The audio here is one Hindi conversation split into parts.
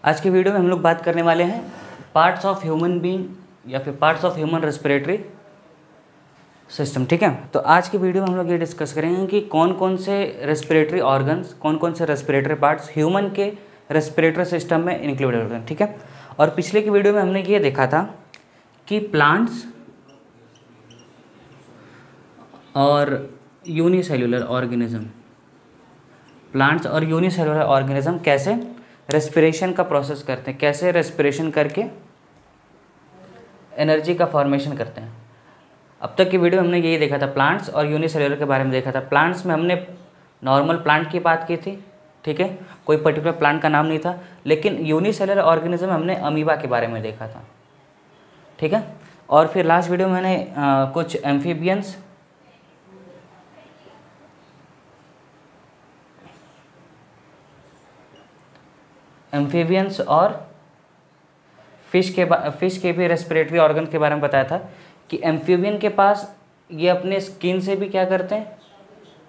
आज की वीडियो में हम लोग बात करने वाले हैं पार्ट्स ऑफ ह्यूमन बीइंग या फिर parts of human respiratory system. ठीक है, तो आज की वीडियो में हम लोग ये डिस्कस करेंगे कि कौन कौन से रेस्पिरेटरी ऑर्गन्स, कौन कौन से रेस्पिरेटरी पार्ट्स ह्यूमन के रेस्पिरेटरी सिस्टम में इंक्लूडेड होते हैं। ठीक है, और पिछले की वीडियो में हमने ये देखा था कि प्लांट्स और यूनिसेल्युलर ऑर्गेनिज्म, प्लांट्स और यूनिसेल्युलर ऑर्गेनिज्म कैसे रेस्पिरेशन का प्रोसेस करते हैं, कैसे रेस्पिरेशन करके एनर्जी का फॉर्मेशन करते हैं। अब तक की वीडियो में हमने यही देखा था, प्लांट्स और यूनिसेल्युलर के बारे में देखा था। प्लांट्स में हमने नॉर्मल प्लांट की बात की थी, ठीक है, कोई पर्टिकुलर प्लांट का नाम नहीं था। लेकिन यूनिसेल्युलर ऑर्गेनिज्म में हमने अमीबा के बारे में देखा था, ठीक है। और फिर लास्ट वीडियो में मैंने कुछ एम्फीबियंस, और फिश के भी रेस्पिरेटरी ऑर्गन के बारे में बताया था कि एम्फीबियन के पास ये अपने स्किन से भी क्या करते हैं,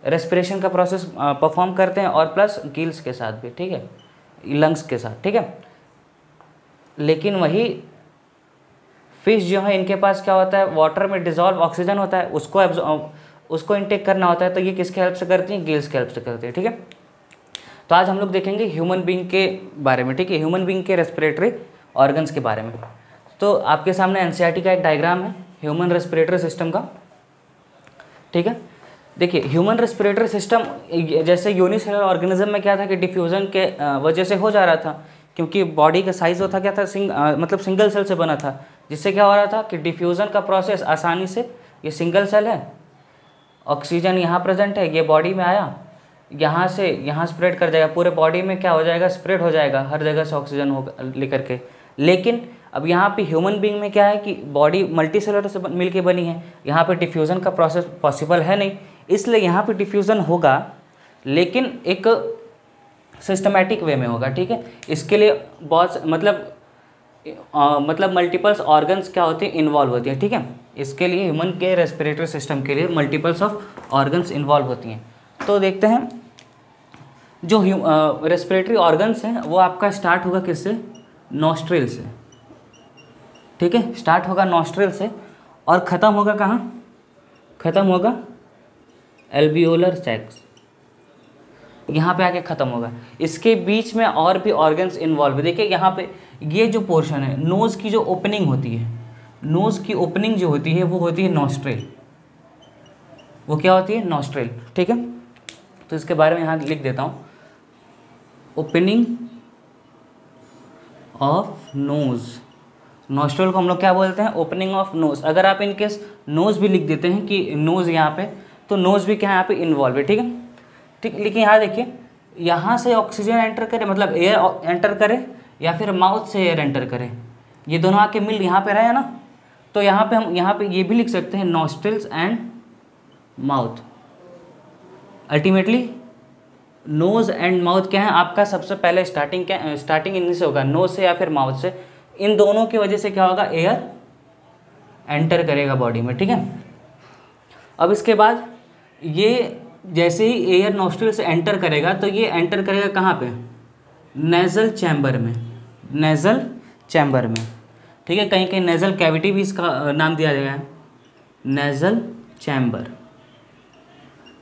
रेस्पिरेशन का प्रोसेस परफॉर्म करते हैं, और प्लस गिल्स के साथ भी, ठीक है, लंग्स के साथ, ठीक है। लेकिन वही फिश जो है, इनके पास क्या होता है, वाटर में डिजॉल्व ऑक्सीजन होता है, उसको इनटेक करना होता है। तो ये किसके हेल्प से करती हैं, गिल्स के हेल्प से करती है, ठीक है। तो आज हम लोग देखेंगे ह्यूमन बीइंग के बारे में, ठीक है, ह्यूमन बीइंग के रेस्पिरेटरी ऑर्गन्स के बारे में। तो आपके सामने एनसीईआरटी का एक डायग्राम है ह्यूमन रेस्पिरेटरी सिस्टम का, ठीक है। देखिए, ह्यूमन रेस्पिरेटरी सिस्टम जैसे यूनिसेलुलर ऑर्गेनिज्म में क्या था कि डिफ्यूज़न के वजह से हो जा रहा था, क्योंकि बॉडी का साइज होता क्या था, सिंगल सेल से बना था, जिससे क्या हो रहा था कि डिफ्यूज़न का प्रोसेस आसानी से, ये सिंगल सेल है, ऑक्सीजन यहाँ प्रेजेंट है, ये बॉडी में आया, यहाँ से यहाँ स्प्रेड कर जाएगा, पूरे बॉडी में क्या हो जाएगा, स्प्रेड हो जाएगा, हर जगह से ऑक्सीजन हो लेकर के। लेकिन अब यहाँ पे ह्यूमन बीइंग में क्या है कि बॉडी मल्टी सेलुलर से मिलके बनी है, यहाँ पे डिफ्यूज़न का प्रोसेस पॉसिबल है नहीं, इसलिए यहाँ पे डिफ्यूज़न होगा, लेकिन एक सिस्टमेटिक वे में होगा, ठीक है। इसके लिए बहुत मतलब मल्टीपल्स ऑर्गन्स क्या होती हैं, इन्वॉल्व होती है, ठीक है। इसके लिए ह्यूमन के रेस्पिरेटरी सिस्टम के लिए मल्टीपल्स ऑफ ऑर्गन्स इन्वॉल्व होती हैं। तो देखते हैं, जो रेस्पिरेटरी ऑर्गन्स हैं वो आपका स्टार्ट होगा किससे, नॉस्ट्रिल से, ठीक है, स्टार्ट होगा नॉस्ट्रिल से और ख़त्म होगा कहाँ, ख़त्म होगा एल्वियोलर सैक्स, यहाँ पे आके ख़त्म होगा। इसके बीच में और भी ऑर्गन्स इन्वॉल्व है। देखिए यहाँ पे ये जो पोर्शन है, नोज़ की जो ओपनिंग होती है, नोज़ की ओपनिंग जो होती है वो होती है नॉस्ट्रिल, वो क्या होती है, नॉस्ट्रिल, ठीक है। तो इसके बारे में यहाँ लिख देता हूँ, ओपनिंग ऑफ नोज़, नॉस्ट्रिल को हम लोग क्या बोलते हैं, ओपनिंग ऑफ नोज़। अगर आप इनकेस नोज़ भी लिख देते हैं कि नोज़ यहाँ पे, तो नोज़ भी क्या यहाँ पे इन्वॉल्व है, ठीक है, ठीक। लेकिन यहाँ देखिए, यहाँ से ऑक्सीजन एंटर करे, मतलब एयर एंटर करे, या फिर माउथ से एयर एंटर करे, ये दोनों आके मिल यहाँ पे रहे हैं ना, तो यहाँ पे हम यहाँ पे ये भी लिख सकते हैं, nostrils and mouth. Ultimately nose and mouth क्या है आपका, सबसे पहले स्टार्टिंग इनमें से होगा, नोज़ से या फिर माउथ से। इन दोनों की वजह से क्या होगा, एयर एंटर करेगा बॉडी में, ठीक है। अब इसके बाद ये जैसे ही एयर नॉस्ट्रिल से एंटर करेगा, तो ये एंटर करेगा कहाँ पे, नेज़ल चैम्बर में, नेज़ल चैम्बर में, ठीक है। कहीं कहीं नेज़ल कैविटी भी इसका नाम दिया गया है, नेज़ल चैम्बर,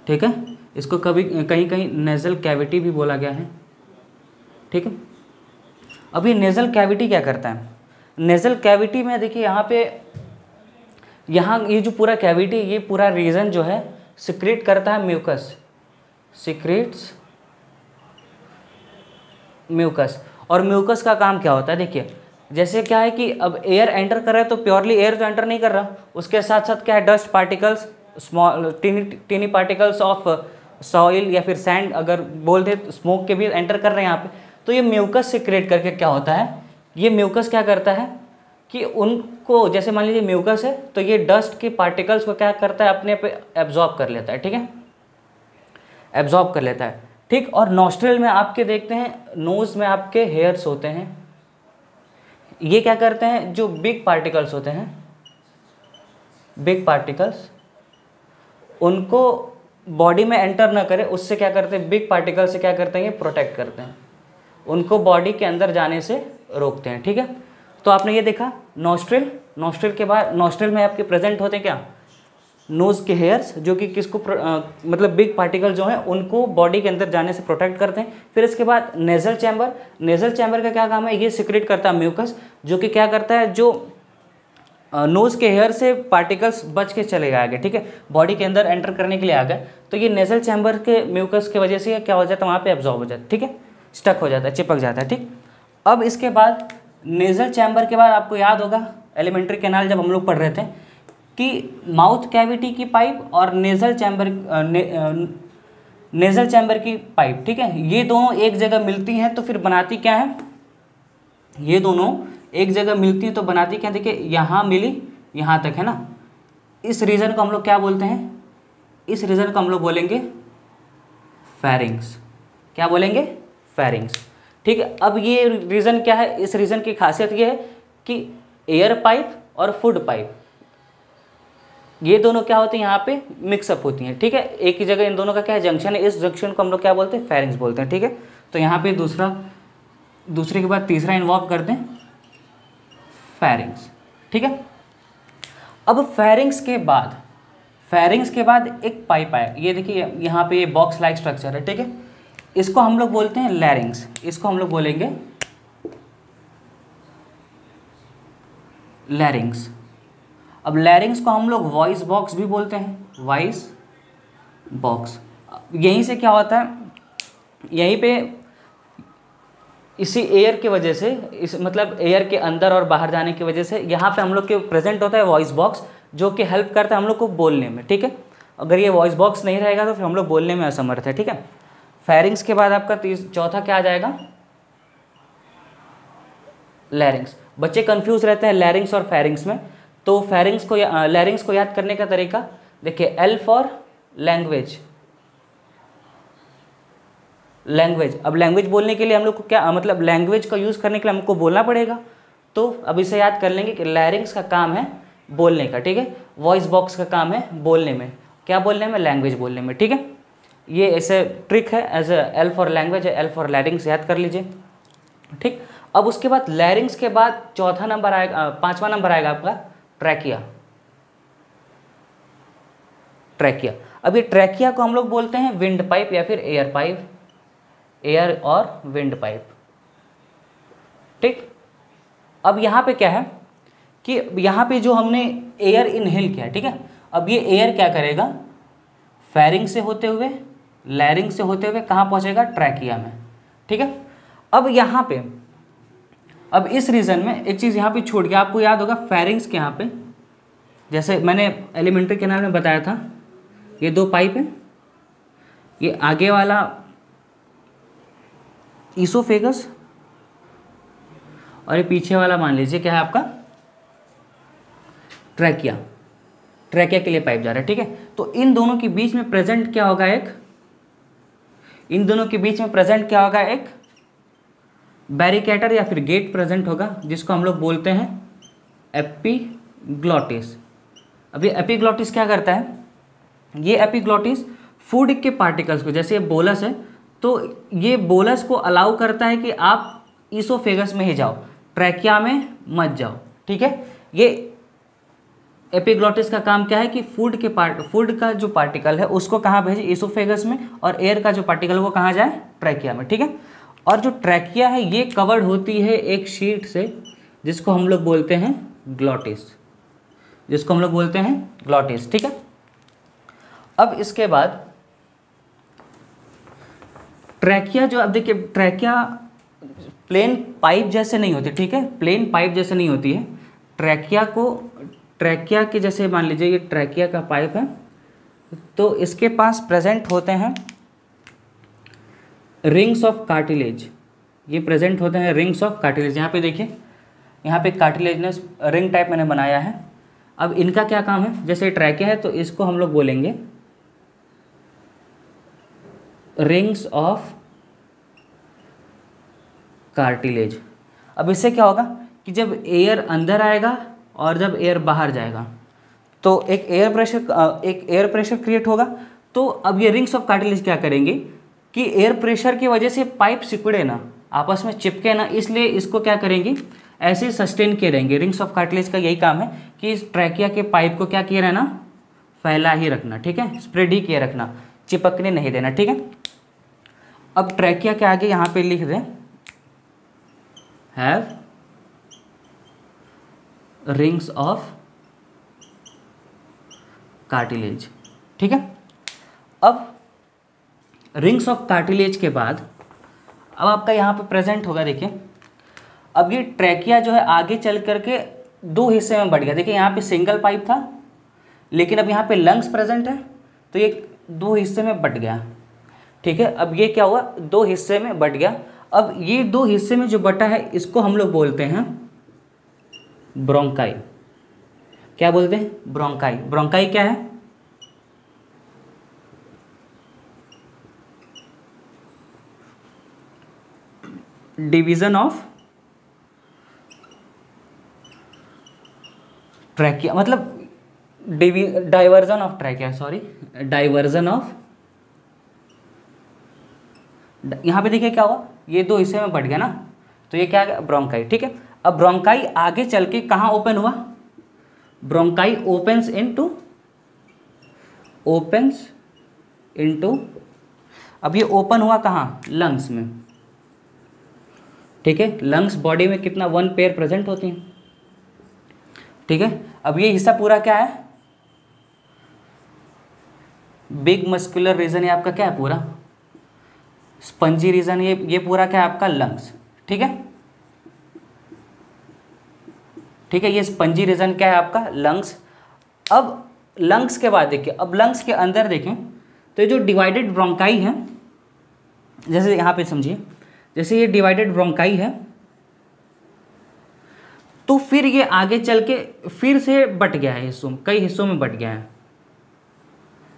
ठीक है। इसको कभी कहीं कहीं नेज़ल कैविटी भी बोला गया है, ठीक है। अब ये नेज़ल कैविटी क्या करता है, नेज़ल कैविटी में देखिए यहाँ पे, यहाँ ये जो पूरा कैविटी, ये पूरा रीजन जो है सिक्रेट करता है म्यूकस, सिक्रेट्स म्यूकस। और म्यूकस का काम क्या होता है, देखिए जैसे क्या है कि अब एयर एंटर कर रहा है, तो प्योरली एयर तो एंटर नहीं कर रहा, उसके साथ साथ क्या है, dust particles, small tiny particles of soil या फिर सैंड, अगर बोल दे, स्मोक के भी एंटर कर रहे हैं यहाँ पे। तो ये म्यूकस सिक्रेट करके क्या होता है, ये म्यूकस क्या करता है कि उनको, जैसे मान लीजिए म्यूकस है, तो ये डस्ट के पार्टिकल्स को क्या करता है, अपने पे एब्जॉर्ब कर लेता है, ठीक है, एब्जॉर्ब कर लेता है, ठीक। और नॉस्ट्रिल में आपके देखते हैं, नोज़ में आपके हेयर्स होते हैं, ये क्या करते हैं, जो बिग पार्टिकल्स होते हैं, बिग पार्टिकल्स, उनको बॉडी में एंटर ना करे, उससे क्या करते हैं, बिग पार्टिकल से क्या करते हैं, ये प्रोटेक्ट करते हैं। उनको बॉडी के अंदर जाने से रोकते हैं, ठीक है। तो आपने ये देखा नॉस्ट्रिल, नॉस्ट्रिल के बाद नॉस्ट्रिल में आपके प्रेजेंट होते हैं क्या, नोज़ के हेयर्स, जो कि किसको मतलब बिग पार्टिकल जो हैं उनको बॉडी के अंदर जाने से प्रोटेक्ट करते हैं। फिर इसके बाद नेज़ल चैम्बर, नेज़ल चैम्बर का क्या काम है, ये सिक्रेट करता है म्यूकस, जो कि क्या करता है, जो नोज़ के हेयर से पार्टिकल्स बच के चले गए आगे, ठीक है, बॉडी के अंदर एंटर करने के लिए आ गए, तो ये नेज़ल चैम्बर के म्यूकस की वजह से क्या हो जाता है, वहाँ पे एब्जॉर्ब हो जाता है, ठीक है, स्टक हो जाता है, चिपक जाता है, ठीक। अब इसके बाद नेज़ल चैम्बर के बाद आपको याद होगा एलिमेंट्री कैनाल जब हम लोग पढ़ रहे थे कि माउथ कैविटी की पाइप और नेज़ल चैम्बर नेज़ल चैम्बर की पाइप, ठीक है, ये दोनों एक जगह मिलती हैं तो फिर बनाती क्या है, ये दोनों एक जगह मिलती हैं तो बनाती क्या, देखिए यहाँ मिली यहाँ तक है ना, इस रीजन को हम लोग क्या बोलते हैं, इस रीजन को हम लोग बोलेंगे फेरिंग्स, क्या बोलेंगे, फेरिंग्स, ठीक है। अब ये रीजन क्या है, इस रीजन की खासियत ये है कि एयर पाइप और फूड पाइप ये दोनों क्या होती हैं, यहाँ पे मिक्सअप होती हैं, ठीक है, एक ही जगह इन दोनों का क्या है, जंक्शन है, इस जंक्शन को हम लोग क्या बोलते हैं, फेरिंग्स बोलते हैं, ठीक है। तो यहाँ पे दूसरे के बाद तीसरा इन्वॉल्व करते हैं फेरिंग्स, ठीक है। अब फेरिंग्स के बाद एक पाइप आया, ये देखिए यहाँ पे ये बॉक्स लाइक स्ट्रक्चर है, ठीक है, इसको हम लोग बोलते हैं लैरिंग्स, इसको हम लोग बोलेंगे लैरिंग्स। अब लैरिंग्स को हम लोग वॉइस बॉक्स भी बोलते हैं, वॉइस बॉक्स। यहीं से क्या होता है, यहीं पे इसी एयर के वजह से, इस मतलब एयर के अंदर और बाहर जाने की वजह से यहाँ पे हम लोग के प्रेजेंट होता है वॉइस बॉक्स, जो कि हेल्प करता है हम लोग को बोलने में, ठीक है। अगर ये वॉइस बॉक्स नहीं रहेगा तो फिर हम लोग बोलने में असमर्थ है, ठीक है। फेरिंग्स के बाद आपका चौथा क्या आ जाएगा, लैरिंग्स। बच्चे कंफ्यूज रहते हैं लैरिंग्स और फेरिंग्स में, तो लैरिंग्स को याद करने का तरीका देखिए, एल फॉर लैंग्वेज, लैंग्वेज। अब लैंग्वेज बोलने के लिए हम लोग को क्या मतलब, लैंग्वेज का यूज़ करने के लिए हमको बोलना पड़ेगा, तो अब इसे याद कर लेंगे कि लैरिंग्स का काम है बोलने का, ठीक है, वॉइस बॉक्स का काम है बोलने में, क्या बोलने में, लैंग्वेज बोलने में, ठीक है। ये ऐसे ट्रिक है, एज एल फॉर लैंग्वेज है, एल फॉर लैरिंग्स याद कर लीजिए, ठीक। अब उसके बाद लैरिंग्स के बाद पाँचवा नंबर आएगा आपका ट्रैकिया, ट्रैकिया। अब ये ट्रैकिया को हम लोग बोलते हैं विंड पाइप या फिर एयर पाइप, एयर और विंड पाइप, ठीक। अब यहाँ पे क्या है कि यहाँ पे जो हमने एयर इनहेल किया, ठीक है, अब ये एयर क्या करेगा, फेरिंग से होते हुए, लैरिंग से होते हुए कहाँ पहुँचेगा, ट्रैकिया में, ठीक है। अब यहाँ पे, अब इस रीजन में एक चीज़ यहाँ पे छूट गया, आपको याद होगा फेरिंग्स के यहाँ पे, जैसे मैंने एलिमेंट्री कैनाल में बताया था, ये दो पाइप है, ये आगे वाला ईसोफेगस और ये पीछे वाला मान लीजिए क्या है आपका, ट्रैकिया, ट्रैकिया के लिए पाइप जा रहा है, ठीक है। तो इन दोनों के बीच में प्रेजेंट क्या होगा, एक बैरिकेटर या फिर गेट प्रेजेंट होगा, जिसको हम लोग बोलते हैं एपिग्लॉटिस। अब ये एपिग्लॉटिस क्या करता है, ये एपिग्लॉटिस फूड के पार्टिकल्स को, जैसे ये बोलस है तो ये बोलस को अलाउ करता है कि आप ईसोफेगस में ही जाओ, ट्रैकिया में मत जाओ, ठीक है। ये एपिग्लॉटिस का काम क्या है कि फूड का जो पार्टिकल है उसको कहाँ भेजे, ईसोफेगस में, और एयर का जो पार्टिकल वो कहाँ जाए, ट्रैकिया में, ठीक है। और जो ट्रैकिया है ये कवर्ड होती है एक शीट से, जिसको हम लोग बोलते हैं ग्लॉटिस, ठीक है। अब इसके बाद ट्रैकिया जो, अब देखिए ट्रैकिया प्लेन पाइप जैसे नहीं होती, ठीक है, प्लेन पाइप जैसे नहीं होती है। ट्रैकिया के जैसे मान लीजिए ये ट्रैकिया का पाइप है, तो इसके पास प्रेजेंट होते हैं रिंग्स ऑफ कार्टिलेज, ये प्रेजेंट होते हैं रिंग्स ऑफ कार्टिलेज। यहाँ पे देखिए, यहाँ पे कार्टिलेजनस रिंग टाइप मैंने बनाया है। अब इनका क्या काम है, जैसे ट्रैकिया है तो इसको हम लोग बोलेंगे रिंग्स ऑफ कार्टिलेज। अब इससे क्या होगा कि जब एयर अंदर आएगा और जब एयर बाहर जाएगा तो एक एयर प्रेशर क्रिएट होगा। तो अब ये रिंग्स ऑफ कार्टिलेज क्या करेंगे कि एयर प्रेशर की वजह से पाइप सिकुड़े ना, आपस में चिपके ना, इसलिए इसको क्या करेंगे, ऐसे सस्टेन किए रहेंगे। रिंग्स ऑफ कार्टिलेज का यही काम है कि इस ट्रैकिया के पाइप को क्या किए रहना, फैला ही रखना, ठीक है, स्प्रेड ही किए रखना, चिपकने नहीं देना, ठीक है। अब ट्रैकिया के आगे यहाँ पे लिख दें हैव रिंग्स ऑफ कार्टिलेज, ठीक है। अब रिंग्स ऑफ कार्टिलेज के बाद अब आपका यहाँ पे प्रेजेंट होगा, देखिए अब ये ट्रैकिया जो है आगे चल करके दो हिस्से में बढ़ गया। देखिए यहाँ पे सिंगल पाइप था, लेकिन अब यहाँ पे लंग्स प्रेजेंट है तो ये दो हिस्से में बट गया, ठीक है। अब ये क्या हुआ, दो हिस्से में बट गया। अब ये दो हिस्से में जो बटा है इसको हम लोग बोलते हैं ब्रोंकाई। क्या बोलते हैं, ब्रोंकाई। ब्रोंकाई क्या है, डिवीजन ऑफ ट्रैकिया, मतलब diversion of trachea, sorry diversion of, यहाँ पे देखिए क्या हुआ, ये दो हिस्से में बढ़ गया ना, तो ये क्या है, ब्रोंकाई, ठीक है। अब ब्रोंकाई आगे चल के कहाँ ओपन हुआ, ब्रोंकाई ओपन्स इनटू, अब ये ओपन हुआ कहाँ, लंग्स में, ठीक है। लंग्स बॉडी में कितना, 1 पेयर प्रेजेंट होती हैं, ठीक है। अब ये हिस्सा पूरा क्या है, बिग मस्कुलर रीजन, ये आपका क्या है, पूरा स्पंजी रीजन, ये पूरा क्या है आपका, लंग्स, ठीक है, ठीक है। ये स्पंजी रीजन क्या है आपका, लंग्स। अब लंग्स के बाद देखिए, अब लंग्स के अंदर देखें तो ये जो डिवाइडेड ब्रोंकाई है, जैसे यहाँ पे समझिए, जैसे ये डिवाइडेड ब्रोंकाई है तो फिर ये आगे चल के फिर से बट गया है हिस्सों में, कई हिस्सों में बट गया है,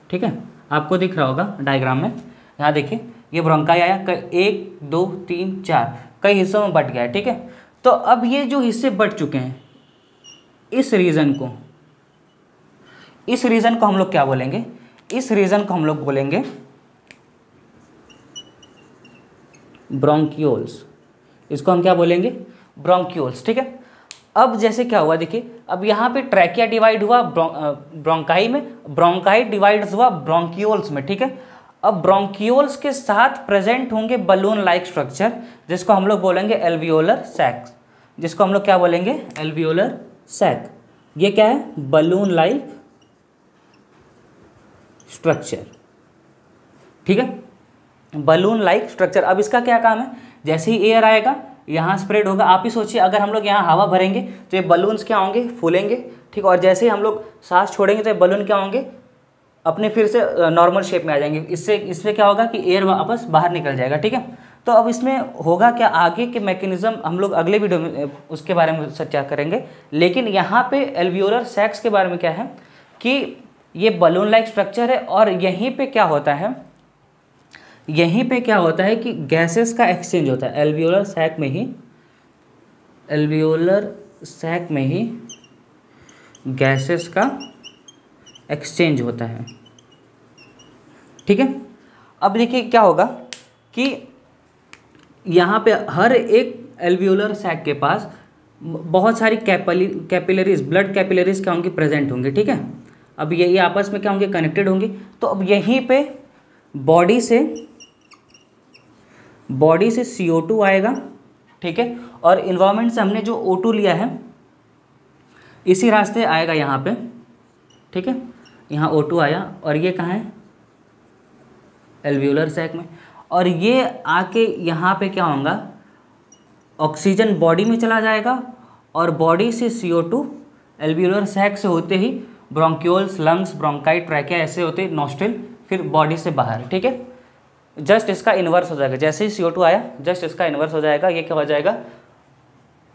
ठीक है। आपको दिख रहा होगा डायग्राम में, यहाँ देखिए ये ब्रोंकाई आया, 1 2 3 4 कई हिस्सों में बट गया है, ठीक है। तो अब ये जो हिस्से बट चुके हैं, इस रीजन को हम लोग क्या बोलेंगे, इस रीजन को हम लोग बोलेंगे ब्रोंकियोल्स। इसको हम क्या बोलेंगे, ब्रोंकियोल्स, ठीक है। अब जैसे क्या हुआ देखिए, अब यहाँ पे ट्रैकिया डिवाइड हुआ ब्रोंकाई में, ब्रोंकाई डिवाइड्स हुआ ब्रोंकियोल्स में, ठीक है। अब ब्रोंकियोल्स के साथ प्रेजेंट होंगे बलून लाइक स्ट्रक्चर, जिसको हम लोग बोलेंगे एल्वियोलर सैक, जिसको हम लोग क्या बोलेंगे, एल्वियोलर सैक। ये क्या है, बलून लाइक स्ट्रक्चर, ठीक है, बलून लाइक स्ट्रक्चर। अब इसका क्या काम है, जैसे ही एयर आएगा यहाँ स्प्रेड होगा। आप ही सोचिए, अगर हम लोग यहाँ हवा भरेंगे तो ये बलून्स क्या होंगे, फूलेंगे, ठीक, और जैसे ही हम लोग सांस छोड़ेंगे तो ये बलून क्या होंगे, अपने फिर से नॉर्मल शेप में आ जाएंगे। इससे क्या होगा कि एयर वापस बाहर निकल जाएगा, ठीक है। तो अब इसमें होगा क्या, आगे के मैकेनिज्म हम लोग अगले वीडियो में उसके बारे में चर्चा करेंगे। लेकिन यहाँ पे एल्वियोलर सैक्स के बारे में क्या है कि ये बलून लाइक स्ट्रक्चर है, और यहीं पे क्या होता है, यहीं पे क्या होता है कि गैसेस का एक्सचेंज होता है। एल्वियोलर सैक में ही गैसेस का एक्सचेंज होता है, ठीक है। अब देखिए क्या होगा कि यहाँ पे हर एक एल्वियोलर सैक के पास बहुत सारी कैपिलरीज, ब्लड कैपिलरीज क्या होंगी, प्रेजेंट होंगे, ठीक है। अब ये आपस में क्या होंगे, कनेक्टेड होंगे। तो अब यहीं पे बॉडी से CO2 आएगा, ठीक है, और इन्वायरमेंट से हमने जो O2 लिया है इसी रास्ते आएगा यहाँ पे, ठीक है। यहाँ O2 आया और ये कहाँ है, एल्वियोलर सैक में, और ये आके यहाँ पे क्या होगा, ऑक्सीजन बॉडी में चला जाएगा, और बॉडी से CO2 एल्वियोलर सैक से होते ही ब्रोंकियोल्स, लंग्स, ब्रोंकाई, ट्रैकिया ऐसे होते नॉस्ट्रिल, फिर बॉडी से बाहर, ठीक है। जस्ट इसका इन्वर्स हो जाएगा, जैसे ही CO2 आया जस्ट इसका इन्वर्स हो जाएगा, ये क्या हो जाएगा,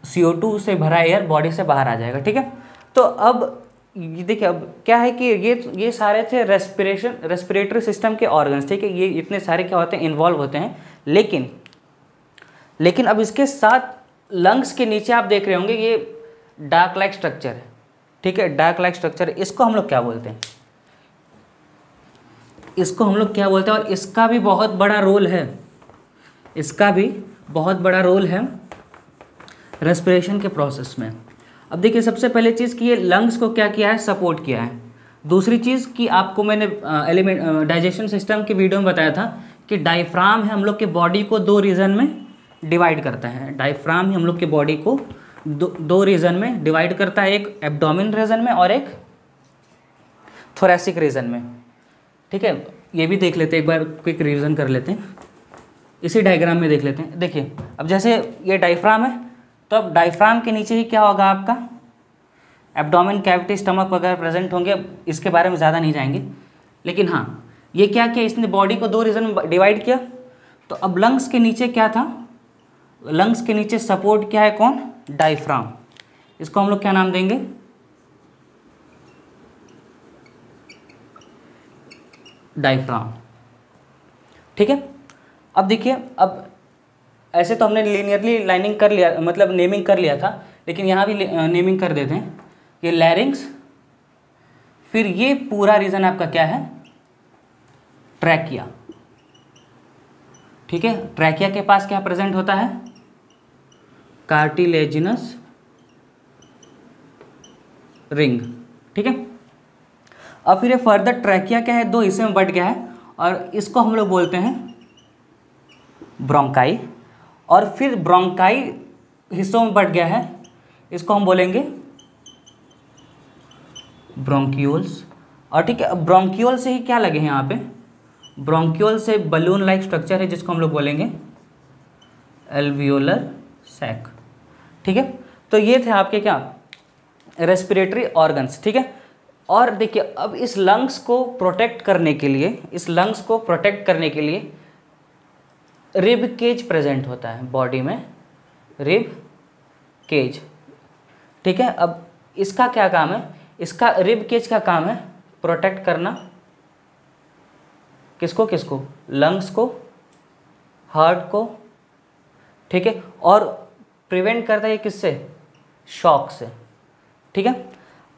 CO2 से भरा एयर बॉडी से बाहर आ जाएगा, ठीक है। तो अब ये देखिए, अब क्या है कि ये सारे थे रेस्पिरेटरी सिस्टम के ऑर्गन्स, ठीक है। ये इतने सारे क्या होते हैं, इन्वॉल्व होते हैं। लेकिन अब इसके साथ लंग्स के नीचे आप देख रहे होंगे ये डार्क लाइक स्ट्रक्चर है, ठीक है, डार्क लाइक स्ट्रक्चर। इसको हम लोग क्या बोलते हैं, और इसका भी बहुत बड़ा रोल है, इसका भी बहुत बड़ा रोल है रेस्पिरेशन के प्रोसेस में। अब देखिए सबसे पहले चीज़ कि ये लंग्स को क्या किया है, सपोर्ट किया है। दूसरी चीज़ कि आपको मैंने डाइजेशन सिस्टम की वीडियो में बताया था कि डायफ्राम है हम लोग के बॉडी को दो रीजन में डिवाइड करता है। डायफ्राम ही हम लोग के बॉडी को दो रीजन में डिवाइड करता है, एक एब्डोमिन रीजन में और एक थोरैसिक रीजन में। ठीक है, ये भी देख लेते हैं, एक बार क्विक रिवीजन कर लेते हैं, इसी डायग्राम में देख लेते हैं। देखिए अब जैसे ये डायफ्राम है, तो अब डायफ्राम के नीचे ही क्या होगा आपका एब्डोमेन कैविटी, स्टमक वगैरह प्रेजेंट होंगे, इसके बारे में ज़्यादा नहीं जाएंगे। लेकिन हाँ, ये क्या किया, इसने बॉडी को दो रीजन में डिवाइड किया। तो अब लंग्स के नीचे क्या था, लंग्स के नीचे सपोर्ट क्या है, कौन, डायफ्राम। इसको हम लोग क्या नाम देंगे, डायफ्राम। ठीक है, अब देखिए, अब ऐसे तो हमने लीनियरली लाइनिंग कर लिया, मतलब नेमिंग कर लिया था, लेकिन यहाँ भी नेमिंग कर देते हैं। ये लैरिंग्स, फिर ये पूरा रीजन आपका क्या है, ट्रैकिया। ठीक है, ट्रैकिया के पास क्या प्रेजेंट होता है, कार्टिलेजिनस रिंग। ठीक है, अब फिर ये फर्दर ट्रैकिया क्या है, दो हिस्से में बट गया है, और इसको हम लोग बोलते हैं ब्रोंकाई। और फिर ब्रोंकाई हिस्सों में बट गया है, इसको हम बोलेंगे ब्रोंक्यूल्स। और ठीक है, अब ब्रोंक्यूल से ही क्या लगे हैं यहाँ पे, ब्रोंक्यूल से बलून लाइक स्ट्रक्चर है जिसको हम लोग बोलेंगे एल्वियोलर सैक। ठीक है, तो ये थे आपके क्या रेस्पिरेटरी ऑर्गन्स। ठीक है, और देखिए अब इस लंग्स को प्रोटेक्ट करने के लिए, इस लंग्स को प्रोटेक्ट करने के लिए रिब केज प्रेजेंट होता है बॉडी में, रिब केज। ठीक है, अब इसका क्या काम है, इसका रिब केज का काम है प्रोटेक्ट करना किसको किसको, लंग्स को, हार्ट को। ठीक है, और प्रिवेंट करता है किससे, शॉक से। ठीक है,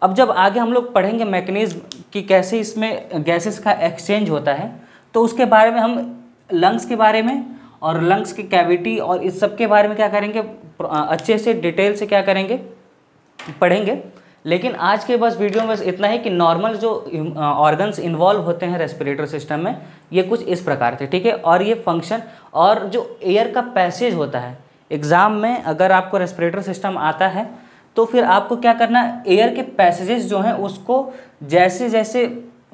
अब जब आगे हम लोग पढ़ेंगे मैकेनिज्म कि कैसे इसमें गैसेस का एक्सचेंज होता है, तो उसके बारे में हम लंग्स के बारे में और लंग्स की कैविटी और इस सब के बारे में क्या करेंगे, अच्छे से डिटेल से क्या करेंगे, पढ़ेंगे। लेकिन आज के बस वीडियो में बस इतना ही कि नॉर्मल जो ऑर्गन्स इन्वॉल्व होते हैं रेस्पिरेटरी सिस्टम में, ये कुछ इस प्रकार थे। ठीक है, और ये फंक्शन और जो एयर का पैसेज होता है, एग्ज़ाम में अगर आपको रेस्पिरेटरी सिस्टम आता है तो फिर आपको क्या करना है, एयर के पैसेजेस जो हैं उसको जैसे जैसे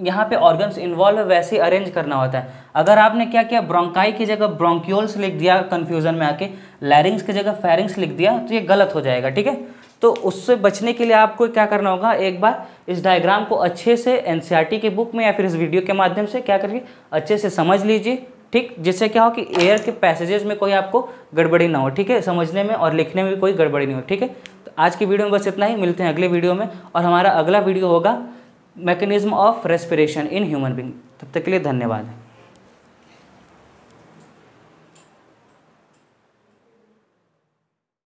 यहाँ पे ऑर्गन्स इन्वॉल्व है वैसे अरेंज करना होता है। अगर आपने क्या किया, ब्रोंकाई की जगह ब्रोंक्यूल्स लिख दिया कन्फ्यूज़न में आके, लैरिंग्स की जगह फेरिंग्स लिख दिया, तो ये गलत हो जाएगा। ठीक है, तो उससे बचने के लिए आपको क्या करना होगा, एक बार इस डायग्राम को अच्छे से एनसीईआरटी की बुक में या फिर इस वीडियो के माध्यम से क्या करिए, अच्छे से समझ लीजिए। ठीक, जिससे क्या हो कि एयर के पैसेजेस में कोई आपको गड़बड़ी ना हो। ठीक है, समझने में और लिखने में भी कोई गड़बड़ी नहीं हो। ठीक है, तो आज की वीडियो में बस इतना ही, मिलते हैं अगले वीडियो में, और हमारा अगला वीडियो होगा mechanism of respiration in human being. तब तक के लिए धन्यवाद।